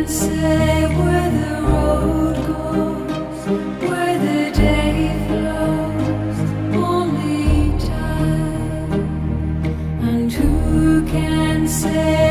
say where the road goes, where the day flows? Only time. And who can say